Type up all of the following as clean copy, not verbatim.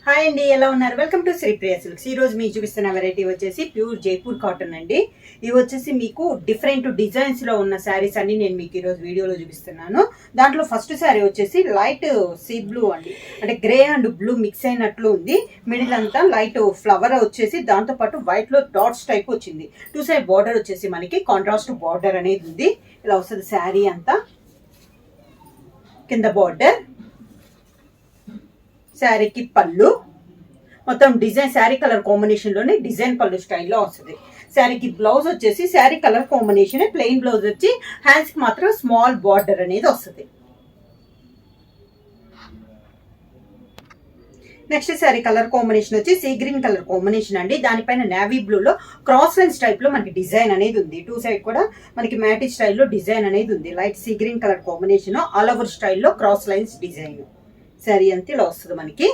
Hi అండి, ఎలా ఉన్నారు? Welcome to Sri Priya silks. ఈ రోజు మీకు చూపిస్తున్న వెరైటీ వచ్చేసి ప్యూర్ జైపూర్ కాటన్ అండి. ఇవి వచ్చేసి మీకు డిఫరెంట్ డిజైన్స్ లో ఉన్న శారీస్ అన్ని నేను మీకు ఈ రోజు వీడియోలో చూపిస్తున్నాను. దాంట్లో ఫస్ట్ శారీ వచ్చేసి లైట్ సీ బ్లూ అండి, అంటే గ్రే అండ్ బ్లూ మిక్స్ అయినట్లు ఉంది. మిడిల్ అంతా లైట్ ఫ్లవర్ వచ్చేసి దాంతో పాటు వైట్ లో డాట్స్ టైప్ వచ్చింది. టూ సైడ్ బార్డర్ వచ్చేసి మనకి కాంట్రాస్ట్ బార్డర్ అనేది ఉంది. ఇలా వస్తుంది శారీ అంతా. కింద బార్డర్, శారీకి పళ్ళు మొత్తం డిజైన్ శారీ కలర్ కాంబినేషన్ లోనే డిజైన్ పళ్ళు స్టైల్లో వస్తుంది. శారీకి బ్లౌజ్ వచ్చేసి sari colour combination, plain blouse వచ్చి హ్యాండ్స్ కి మాత్రం స్మాల్ బార్డర్ అనేది వస్తుంది. నెక్స్ట్ శారీ కలర్ కాంబినేషన్ వచ్చి సీ గ్రీన్ కలర్ కాంబినేషన్ అండి. దానిపైన నేవీ బ్లూ లో క్రాస్ లైన్ టైప్ లో మనకి డిజైన్ అనేది ఉంది. టూ సైడ్ కూడా మనకి మ్యాటి స్టైల్లో డిజైన్ అనేది ఉంది. Light sea green colour combination, all over స్టైల్లో క్రాస్ లైన్స్ డిజైన్. శారీ అంతా ఇలా వస్తుంది. మనకి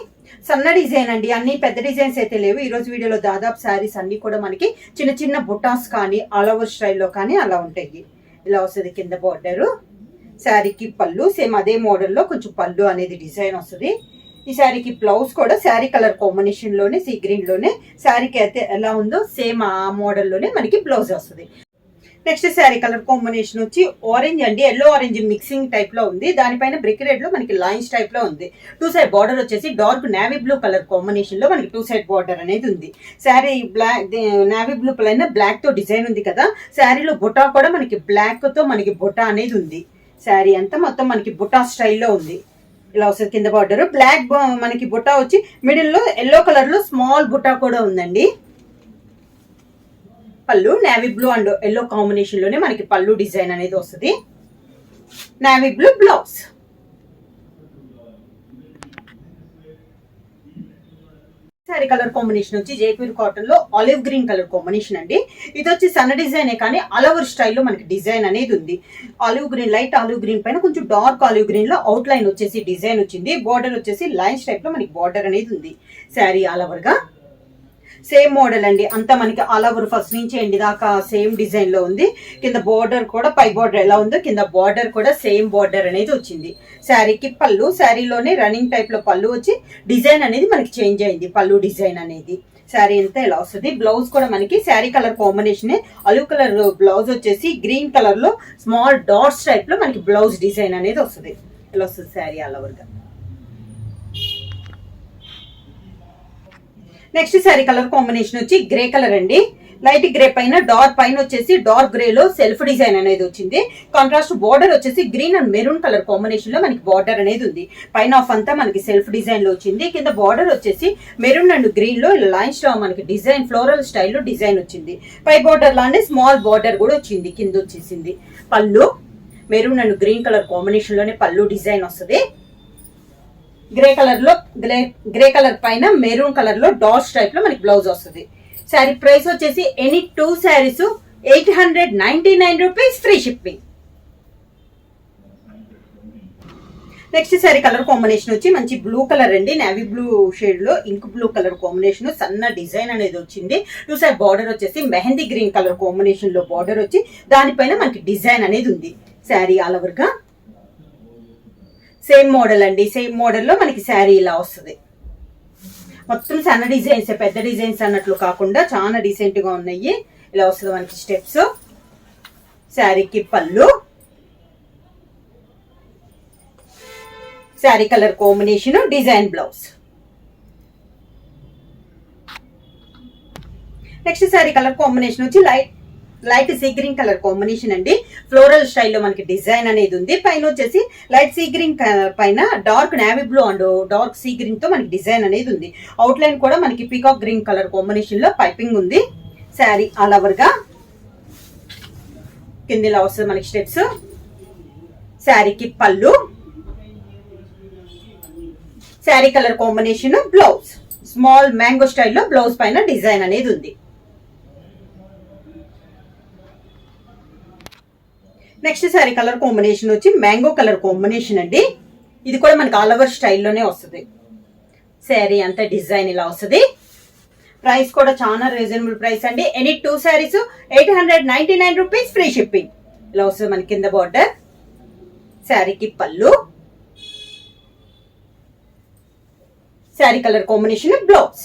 సన్న డిజైన్ అండి, అన్ని పెద్ద డిజైన్స్ అయితే లేవు. ఈ రోజు వీడియోలో దాదాపు శారీస్ అన్ని కూడా మనకి చిన్న చిన్న బుటాస్ కానీ ఆల్ ఓవర్ స్టైల్లో కానీ అలా ఉంటాయి. ఇలా వస్తుంది కింద బార్డరు. శారీకి పళ్ళు సేమ్ అదే మోడల్లో కొంచెం పళ్ళు అనేది డిజైన్ వస్తుంది. ఈ శారీకి బ్లౌజ్ కూడా శారీ కలర్ కాంబినేషన్ లోనే సీ గ్రీన్ లోనే శారీకి అయితే ఎలా ఉందో సేమ్ ఆ మోడల్లోనే మనకి బ్లౌజ్ వస్తుంది. నెక్స్ట్ శారీ కలర్ కాంబినేషన్ వచ్చి ఆరెంజ్ అండి, ఎల్లో ఆరెంజ్ మిక్సింగ్ టైప్ లో ఉంది. దానిపైన బ్రిక్ రెడ్ లో మనకి లైన్స్ టైప్ లో ఉంది. టూ సైడ్ బార్డర్ వచ్చేసి dark navy blue colour combination లో మనకి టూ సైడ్ బార్డర్ అనేది ఉంది. శారీ బ్లాక్ నేవీ బ్లూ పైన బ్లాక్ తో డిజైన్ ఉంది కదా. శారీలో బుటా కూడా మనకి బ్లాక్ తో మనకి బుటా అనేది ఉంది. శారీ అంతా మొత్తం మనకి బుటా స్టైల్లో ఉంది. ఇలా వస్తుంది కింద బార్డర్. బ్లాక్ మనకి బుటా వచ్చి మిడిల్ లో ఎల్లో కలర్ లో స్మాల్ బుటా కూడా ఉందండి. పళ్ళు navy blue and yellow combination లోనే మనకి పళ్ళు డిజైన్ అనేది వస్తుంది. Navy blue blouse. Sari colour combination వచ్చి జైపూర్ కాటన్ లో ఆలివ్ గ్రీన్ కలర్ కాంబినేషన్ అండి. ఇది వచ్చి సన్న డిజైనే కానీ ఆల్ ఓవర్ స్టైల్లో మనకి డిజైన్ అనేది ఉంది. Olive green, light olive green పైన కొంచెం డార్క్ ఆలివ్ గ్రీన్ లో అవుట్ లైన్ వచ్చేసి డిజైన్ వచ్చింది. బార్డర్ వచ్చేసి లైన్స్ టైప్ లో మనకి బార్డర్ అనేది ఉంది. శారీ ఆల్ ఓవర్ గా సేమ్ మోడల్ అండి, అంతా మనకి ఆల్ ఓవర్ ఫస్ట్ నుంచి ఎండి దాకా సేమ్ డిజైన్ లో ఉంది. కింద బార్డర్ కూడా పై బార్డర్ ఎలా ఉందో కింద బార్డర్ కూడా సేమ్ బార్డర్ అనేది వచ్చింది. శారీకి పళ్ళు, శారీలోనే రన్నింగ్ టైప్ లో పళ్ళు వచ్చి డిజైన్ అనేది మనకి చేంజ్ అయింది. పళ్ళు డిజైన్ అనేది శారీ అంతా ఇలా వస్తుంది. బ్లౌజ్ కూడా మనకి sari colour combination, olive colour blouse వచ్చేసి గ్రీన్ కలర్ లో స్మాల్ డాట్స్ టైప్ లో మనకి బ్లౌజ్ డిజైన్ అనేది వస్తుంది. ఇలా వస్తుంది శారీ ఆల్ ఓవర్ గా. నెక్స్ట్ శారీ కలర్ కాంబినేషన్ వచ్చి గ్రే కలర్ అండి. లైట్ గ్రే పైన డార్క్ పైన వచ్చేసి డార్క్ గ్రే లో సెల్ఫ్ డిజైన్ అనేది వచ్చింది. కాంట్రాస్ట్ బార్డర్ వచ్చేసి green and maroon colour combination లో మనకి బార్డర్ అనేది ఉంది. పైన ఆఫ్ అంతా మనకి సెల్ఫ్ డిజైన్ లో వచ్చింది. కింద బార్డర్ వచ్చేసి మెరూన్ అండ్ గ్రీన్ లో లైన్స్ లో మనకి డిజైన్ ఫ్లోరల్ స్టైల్లో డిజైన్ వచ్చింది. పై బార్డర్ లానే స్మాల్ బార్డర్ కూడా వచ్చింది. కింద వచ్చేసింది పళ్ళు maroon and green colour combination లోనే పళ్ళు డిజైన్ వస్తుంది. గ్రే కలర్ లో గ్రే కలర్ పైన మెరూన్ కలర్ లో డాట్స్ టైప్ లో మనకి బ్లౌజ్ వస్తుంది. శారీ ప్రైస్ వచ్చేసి any two saris 899 rupees, free shipping. Next sari colour combination వచ్చి మంచి బ్లూ కలర్ అండి, నేవీ బ్లూ షేడ్ లో ఇంక్ బ్లూ కలర్ కాంబినేషన్, సన్న డిజైన్ అనేది వచ్చింది. టూ సైడ్ బార్డర్ వచ్చేసి మెహందీ గ్రీన్ కలర్ కాంబినేషన్ లో బార్డర్ వచ్చి దానిపైన మనకి డిజైన్ అనేది ఉంది. శారీ ఆల్ ఓవర్ గా సేమ్ మోడల్ అండి, సేమ్ మోడల్ లో మనకి శారీ ఇలా వస్తుంది. మొత్తం సన్న డిజైన్స్, పెద్ద డిజైన్స్ అన్నట్లు కాకుండా చాలా డీసెంట్ గా ఉన్నాయి. ఇలా వస్తుంది మనకి స్టెప్స్. శారీకి పళ్ళు, sari colour combination, design blouse. Next sari colour combination వచ్చి light sea green colour combination అండి. ఫ్లోరల్ స్టైల్లో మనకి డిజైన్ అనేది ఉంది. పైన వచ్చేసి లైట్ సీ గ్రీన్ పైన dark navy blue and dark sea green తో మనకి డిజైన్ అనేది ఉంది. అవుట్ లైన్ కూడా మనకి పీకాక్ గ్రీన్ కలర్ కాంబినేషన్ లో పైపింగ్ ఉంది. శారీ ఆల్ ఓవర్ గా కింద ఇలా వస్తుంది మనకి స్టెప్స్. శారీకి పళ్ళు, sari colour combination, blouse small mango స్టైల్లో బ్లౌజ్ పైన డిజైన్ అనేది ఉంది. నెక్స్ట్ శారీ కలర్ కాంబినేషన్ వచ్చి మ్యాంగో కలర్ కాంబినేషన్ అండి. ఇది కూడా మనకి ఆల్ ఓవర్ స్టైల్లోనే వస్తుంది. శారీ అంతా డిజైన్ ఇలా వస్తుంది. ప్రైస్ కూడా చాలా రీజనబుల్ ప్రైస్ అండి. Any two saris 899 rupees, free shipping. ఇలా వస్తుంది మనకి కింద బార్డర్. శారీకి పళ్ళు, sari colour combination blouse.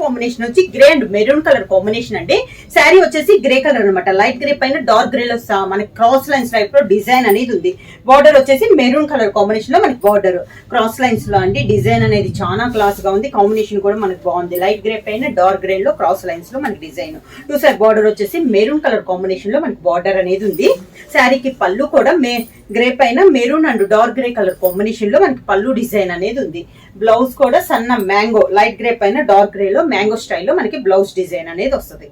Combination వచ్చి grey and maroon colour combination అండి. శారీ వచ్చేసి గ్రే కలర్ అనమాట. లైట్ గ్రే పైన డార్క్ గ్రే లో మనకి క్రాస్ లైన్స్ టైప్ లో డిజైన్ అనేది ఉంది. బార్డర్ వచ్చేసి మెరూన్ కలర్ కాంబినేషన్ లో మనకి బార్డర్ క్రాస్ లైన్స్ లో అండి. డిజైన్ అనేది చాలా క్లాస్ గా ఉంది. కాంబినేషన్ కూడా మనకి బాగుంది. లైట్ గ్రే పైన డార్క్ గ్రే లో క్రాస్ లైన్స్ లో మనకి డిజైన్. టూ సైడ్ బార్డర్ వచ్చేసి మెరూన్ కలర్ కాంబినేషన్ లో మనకి బార్డర్ అనేది ఉంది. శారీకి పళ్ళు కూడా గ్రే పైన maroon and dark grey colour combination లో మనకి పళ్ళు డిజైన్ అనేది ఉంది. బ్లౌజ్ కూడా సన్న మ్యాంగో లైట్ గ్రే పైన డార్క్ గ్రే లో మ్యాంగో స్టైల్లో మనకి బ్లౌజ్ డిజైన్ అనేది వస్తుంది.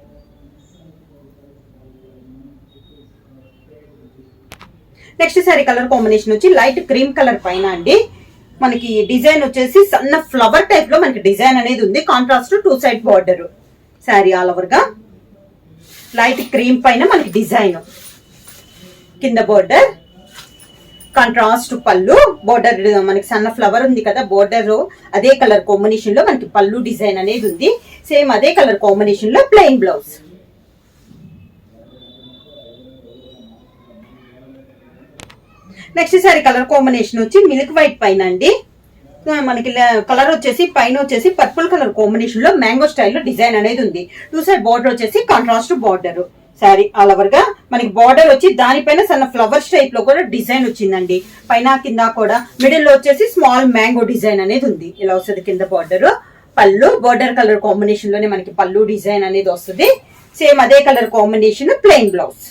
నెక్స్ట్ సారీ కలర్ కాంబినేషన్ వచ్చి లైట్ క్రీమ్ కలర్ పైన అండి. మనకి డిజైన్ వచ్చేసి సన్న ఫ్లవర్ టైప్ లో మనకి డిజైన్ అనేది ఉంది. Contrast two side border. Sorry all over గా లైట్ క్రీమ్ పైన మనకి డిజైన్, కింద బోర్డర్, కాంట్రాస్ట్ పళ్ళు, బోర్డర్ మనకి సన్న ఫ్లవర్ ఉంది కదా బోర్డర్, అదే కలర్ కాంబినేషన్ లో మనకి పళ్ళు డిజైన్ అనేది ఉంది. సేమ్ అదే కలర్ కాంబినేషన్ లో plain blouse. Next sorry colour combination వచ్చి మిల్క్ వైట్ పైన అండి. మనకి కలర్ వచ్చేసి పైన వచ్చేసి పర్పుల్ కలర్ కాంబినేషన్ లో మ్యాంగో స్టైల్లో డిజైన్ అనేది ఉంది. టూ సైడ్ బార్డర్ వచ్చేసి contrast border. Sorry all over గా మనకి బార్డర్ వచ్చి దానిపైన సన్న ఫ్లవర్స్ టైప్ లో కూడా డిజైన్ వచ్చిందండి. పైన కింద కూడా మిడిల్ లో వచ్చేసి స్మాల్ మ్యాంగో డిజైన్ అనేది ఉంది. ఇలా వస్తుంది కింద బార్డర్. పళ్ళు బార్డర్ కలర్ కాంబినేషన్ లోనే మనకి పళ్ళు డిజైన్ అనేది వస్తుంది. సేమ్ అదే colour combination plain blouse.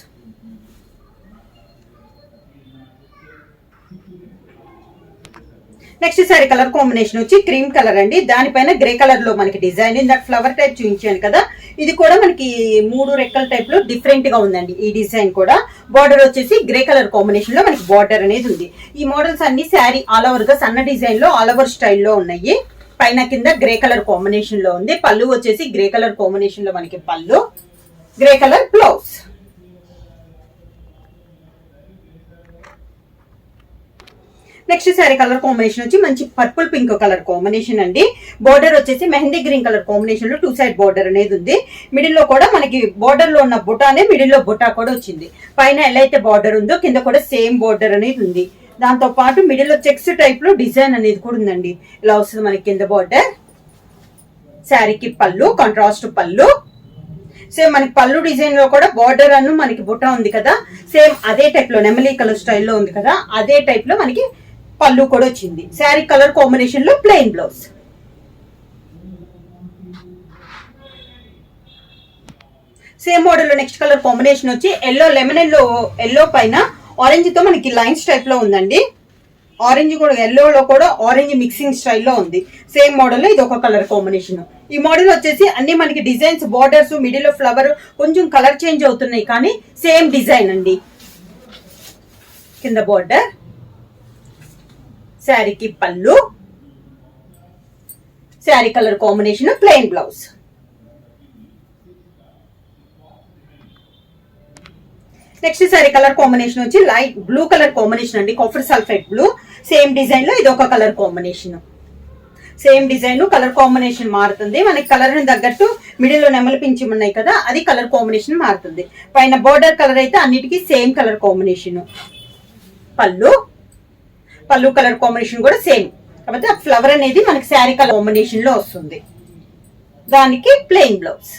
Next sorry colour combination వచ్చి క్రీమ్ కలర్ అండి. దానిపైన గ్రే కలర్ లో మనకి డిజైన్ ఇందాక ఫ్లవర్ టైప్ చూపించాను కదా, ఇది కూడా మనకి 3 రెక్కల టైప్ లో డిఫరెంట్ గా ఉందండి. ఈ డిజైన్ కూడా బార్డర్ వచ్చేసి గ్రే కలర్ కాంబినేషన్ లో మనకి బార్డర్ అనేది ఉంది. ఈ మోడల్స్ అన్ని శారీ ఆల్ ఓవర్ గా సన్న డిజైన్ లో ఆల్ ఓవర్ స్టైల్లో ఉన్నాయి. పైన కింద గ్రే కలర్ కాంబినేషన్ లో ఉంది. పళ్ళు వచ్చేసి గ్రే కలర్ కాంబినేషన్ లో మనకి పళ్ళు, grey colour blouse. Next sorry colour combination వచ్చి మంచి పర్పుల్ పింక్ కలర్ కాంబినేషన్ అండి. బోర్డర్ వచ్చేసి మెహందీ గ్రీన్ కలర్ కాంబినేషన్ లో టూ సైడ్ బోర్డర్ అనేది ఉంది. మిడిల్ లో కూడా మనకి బోర్డర్ లో ఉన్న బుటానే మిడిల్ లో బుటా కూడా వచ్చింది. పైన ఎలా అయితే బార్డర్ ఉందో కింద కూడా సేమ్ బోర్డర్ అనేది ఉంది. దాంతో పాటు మిడిల్ లో చెక్స్ టైప్ లో డిజైన్ అనేది కూడా ఉందండి. ఇలా వస్తుంది మనకి కింద బార్డర్. శారీకి పళ్ళు కాంట్రాస్ట్ పళ్ళు. సేమ్ మనకి పళ్ళు డిజైన్ లో కూడా బార్డర్ అను మనకి బుటా ఉంది కదా, సేమ్ అదే టైప్ లో నెమలీ కలర్ స్టైల్లో ఉంది కదా, అదే టైప్ లో మనకి పళ్ళు కూడా వచ్చింది. శారీ కలర్ కాంబినేషన్ లో ప్లెయిన్ బ్లౌజ్. సేమ్ మోడల్ లో నెక్స్ట్ కలర్ కాంబినేషన్ వచ్చి ఎల్లో లెమన్ ఎల్లో పైన ఆరెంజ్ తో మనకి లైన్స్ టైప్ లో ఉందండి. ఆరెంజ్ కూడా ఎల్లోలో కూడా ఆరెంజ్ మిక్సింగ్ స్టైల్లో ఉంది. సేమ్ మోడల్ లో ఇది ఒక కలర్ కాంబినేషన్. ఈ మోడల్ వచ్చేసి అన్ని మనకి డిజైన్స్ బార్డర్స్ మిడిల్ లో ఫ్లవర్ కొంచెం కలర్ చేంజ్ అవుతున్నాయి కానీ సేమ్ డిజైన్ అండి. కింద బార్డర్, శారీకి పళ్ళు, sari colour combination plain blouse. Next sari colour combination వచ్చి లైట్ బ్లూ కలర్ కాంబినేషన్ అండి. Copper sulphate blue. Same design లో ఇది ఒక colour combination. Same design colour combination మారుతుంది. మనకి కలర్ ని తగ్గట్టు మిడిల్ లో నెమలి పింఛం ఉన్నాయి కదా, అది కలర్ కాంబినేషన్ మారుతుంది. పైన బోర్డర్ కలర్ అయితే అన్నిటికీ సేమ్ కలర్ కాంబినేషన్. పళ్ళు, పళ్ళు కలర్ కాంబినేషన్ కూడా సేమ్. కాబట్టి ఆ ఫ్లవర్ అనేది మనకి శారీ కలర్ కాంబినేషన్ లో వస్తుంది. దానికి plain blouse.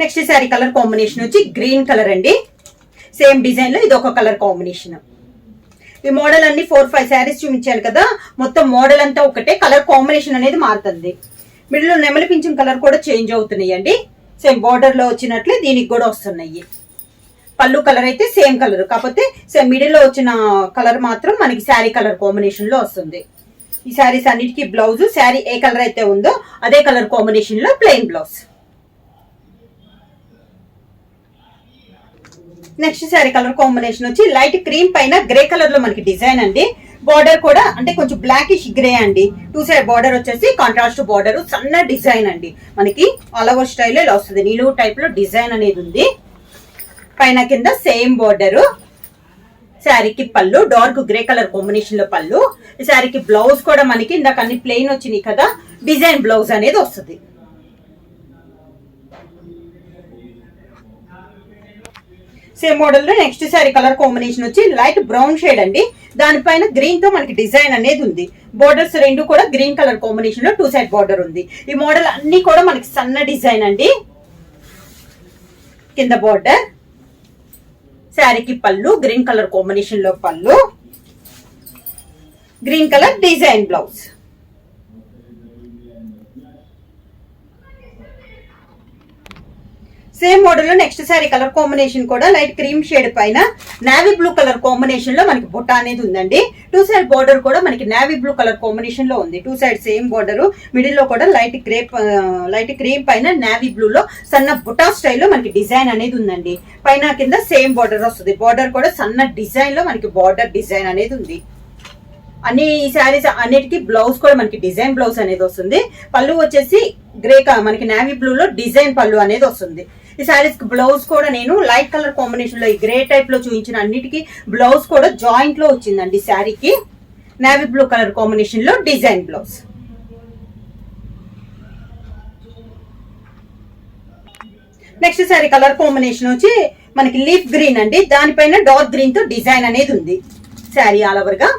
Next sari colour combination వచ్చి గ్రీన్ కలర్ అండి. సేమ్ డిజైన్ లో ఇది ఒక కలర్ కాంబినేషన్. ఈ మోడల్ అన్ని 4-5 శారీస్ చూపించాను కదా, మొత్తం మోడల్ అంతా ఒకటే, కలర్ కాంబినేషన్ అనేది మారుతుంది. మిడిల్ లో నెమలి పింఛం కలర్ కూడా చేంజ్ అవుతున్నాయి అండి. సేమ్ బార్డర్ లో వచ్చినట్లే దీనికి కూడా వస్తున్నాయి. పళ్ళు కలర్ అయితే సేమ్ కలర్, కాకపోతే సేమ్ మిడిల్ లో వచ్చిన కలర్ మాత్రం మనకి శారీ కలర్ కాంబినేషన్ లో వస్తుంది. ఈ శారీస్ అన్నిటికీ బ్లౌజ్ శారీ ఏ కలర్ అయితే ఉందో అదే కలర్ కాంబినేషన్ లో plain blouse. Next sari colour combination వచ్చి లైట్ క్రీమ్ పైన గ్రే కలర్ లో మనకి డిజైన్ అండి. బార్డర్ కూడా అంటే కొంచెం బ్లాకిష్ గ్రే అండి. టూ సైడ్ బార్డర్ వచ్చేసి కాంట్రాస్ట్ బార్డర్, సన్న డిజైన్ అండి. మనకి ఆల్ ఓవర్ స్టైల్ ఇలా వస్తుంది. నిలువు టైప్ లో డిజైన్ అనేది ఉంది. పైన కింద సేమ్ బార్డర్. శారీకి పళ్ళు డార్క్ గ్రే కలర్ కాంబినేషన్ లో పళ్ళు. ఈ శారీకి బ్లౌజ్ కూడా మనకి ఇందాక అన్ని ప్లెయిన్ వచ్చినాయి కదా, డిజైన్ బ్లౌజ్ అనేది వస్తుంది. సేమ్ మోడల్ లో నెక్స్ట్ శారీ కలర్ కాంబినేషన్ వచ్చి లైట్ బ్రౌన్ షేడ్ అండి. దానిపైన గ్రీన్ తో మనకి డిజైన్ అనేది ఉంది. బోర్డర్స్ రెండు కూడా గ్రీన్ కలర్ కాంబినేషన్ లో 2 సైడ్ బోర్డర్ ఉంది. ఈ మోడల్ అన్ని కూడా మనకి సన్న డిజైన్ అండి. కింద బోర్డర్, శారీకి పళ్ళు గ్రీన్ కలర్ కాంబినేషన్ లో పళ్ళు, green colour design blouse. Same model లో నెక్స్ట్ శారీ కలర్ కాంబినేషన్ కూడా లైట్ క్రీమ్ షేడ్ పైన నావీ బ్లూ కలర్ కాంబినేషన్ లో మనకి బుట్ట అనేది ఉందండి. 2 సైడ్ బోర్డర్ కూడా మనకి నావీ బ్లూ కలర్ కాంబినేషన్ లో ఉంది. 2 సైడ్ సేమ్ బోర్డర్, మిడిల్ లో కూడా లైట్ క్రీమ్ పైన నావీ బ్లూ లో సన్న బుటా స్టైల్లో మనకి డిజైన్ అనేది ఉందండి. పైన కింద సేమ్ బోర్డర్ వస్తుంది. బోర్డర్ కూడా సన్న డిజైన్ లో మనకి బోర్డర్ డిజైన్ అనేది ఉంది. అన్ని శారీస్ అన్నిటికీ బ్లౌజ్ కూడా మనకి డిజైన్ బ్లౌజ్ అనేది వస్తుంది. పళ్ళు వచ్చేసి మనకి నావీ బ్లూ లో డిజైన్ పళ్ళు అనేది వస్తుంది. ఈ శారీస్ బ్లౌజ్ కూడా నేను లైట్ కలర్ కాంబినేషన్ లో ఈ గ్రే టైప్ లో చూపించిన అన్నిటికీ బ్లౌజ్ కూడా జాయింట్ లో వచ్చిందండి. శారీకి నావీ బ్లూ కలర్ కాంబినేషన్ లో design blouse. Next sari colour combination వచ్చి మనకి లీఫ్ గ్రీన్ అండి. దానిపైన డార్క్ గ్రీన్ తో డిజైన్ అనేది ఉంది. శారీ ఆల్ ఓవర్ గా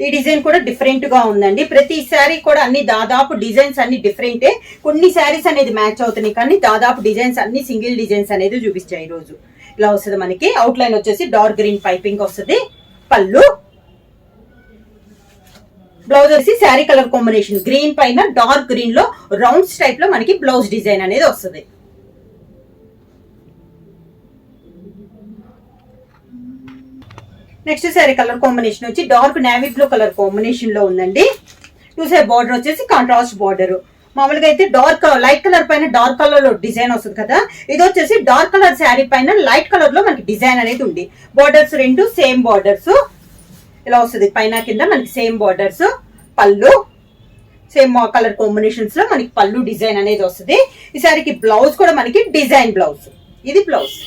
ఈ డిజైన్ కూడా డిఫరెంట్ గా ఉందండి. ప్రతి శారీ కూడా అన్ని దాదాపు డిజైన్స్ అన్ని డిఫరెంటే. కొన్ని శారీస్ అనేది మ్యాచ్ అవుతున్నాయి, కానీ దాదాపు డిజైన్స్ అన్ని సింగిల్ డిజైన్స్ అనేది చూపిస్తాయి. ఈ రోజు ఇలా వస్తుంది. మనకి అవుట్ లైన్ వచ్చేసి డార్క్ గ్రీన్ పైపింగ్ వస్తుంది. పళ్ళు, బ్లౌజ్ వచ్చి శారీ కలర్ కాంబినేషన్ గ్రీన్ పైన డార్క్ గ్రీన్ లో రౌండ్స్ టైప్ లో మనకి బ్లౌజ్ డిజైన్ అనేది వస్తుంది. నెక్స్ట్ శారీ కలర్ కాంబినేషన్ వచ్చి dark navy blue colour combination లో ఉందండి. 2 సైడ్ బార్డర్ వచ్చేసి కాంట్రాస్ట్ బార్డర్. మామూలుగా అయితే లైట్ కలర్ పైన డార్క్ కలర్ లో డిజైన్ వస్తుంది కదా, ఇది వచ్చేసి డార్క్ కలర్ శారీ పైన లైట్ కలర్ లో మనకి డిజైన్ అనేది ఉంది. బార్డర్స్ రెండు సేమ్ బార్డర్స్ ఇలా వస్తుంది. పైన కింద మనకి సేమ్ బార్డర్స్, పళ్ళు సేమ్ కలర్ కాంబినేషన్స్ లో మనకి పళ్ళు డిజైన్ అనేది వస్తుంది. ఈ శారీకి బ్లౌజ్ కూడా మనకి డిజైన్ బ్లౌజ్. ఇది blouse.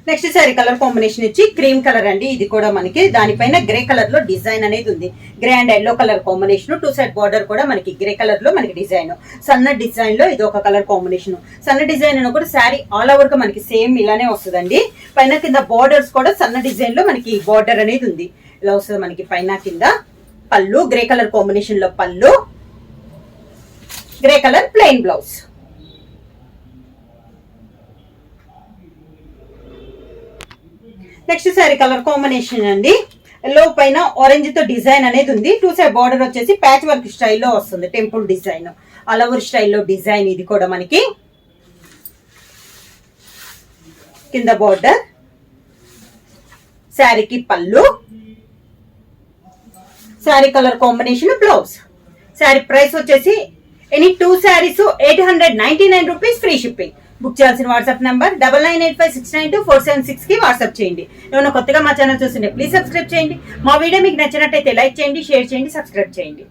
Next sari colour combination వచ్చి క్రీమ్ కలర్ అండి. ఇది కూడా మనకి దానిపైన గ్రే కలర్ లో డిజైన్ అనేది ఉంది. Grey and yellow colour combination. 2 side border కూడా మనకి గ్రే కలర్ లో మనకి డిజైన్. సన్న డిజైన్ లో ఇది ఒక కలర్ కాంబినేషన్. సన్న డిజైన్ అని కూడా శారీ ఆల్ ఓవర్ గా మనకి సేమ్ ఇలానే వస్తుందండి. పైన కింద బార్డర్స్ కూడా సన్న డిజైన్ లో మనకి బార్డర్ అనేది ఉంది. ఇలా వస్తుంది మనకి పైన కింద. పళ్ళు గ్రే కలర్ కాంబినేషన్ లో పళ్ళు, grey colour plain blouse. Next sari colour combination అండి. ఎల్లో పైన ఆరెంజ్ తో డిజైన్ అనేది ఉంది. 2 సైడ్ బార్డర్ వచ్చేసి ప్యాచ్ వర్క్ స్టైల్లో వస్తుంది. టెంపుల్ డిజైన్, అలవర్ స్టైల్లో డిజైన్. ఇది కూడా మనకి కింద బార్డర్, శారీకి పళ్ళు, sari colour combination blouse. Sari price వచ్చేసి any 2 saris 899 rupees free shipping. Book చేయాల్సిన వాట్సాప్ నంబర్ 9985692476 కి వాట్సాప్ చేయండి. ఏమైనా కొత్తగా మా ఛానల్ చూస్తుంటే ప్లీజ్ సబ్స్క్రైబ్ చేయండి. మా వీడియో మీకు నచ్చినట్టయితే లైక్ చేయండి, షేర్ చేయండి, సబ్స్క్రైబ్ చేయండి.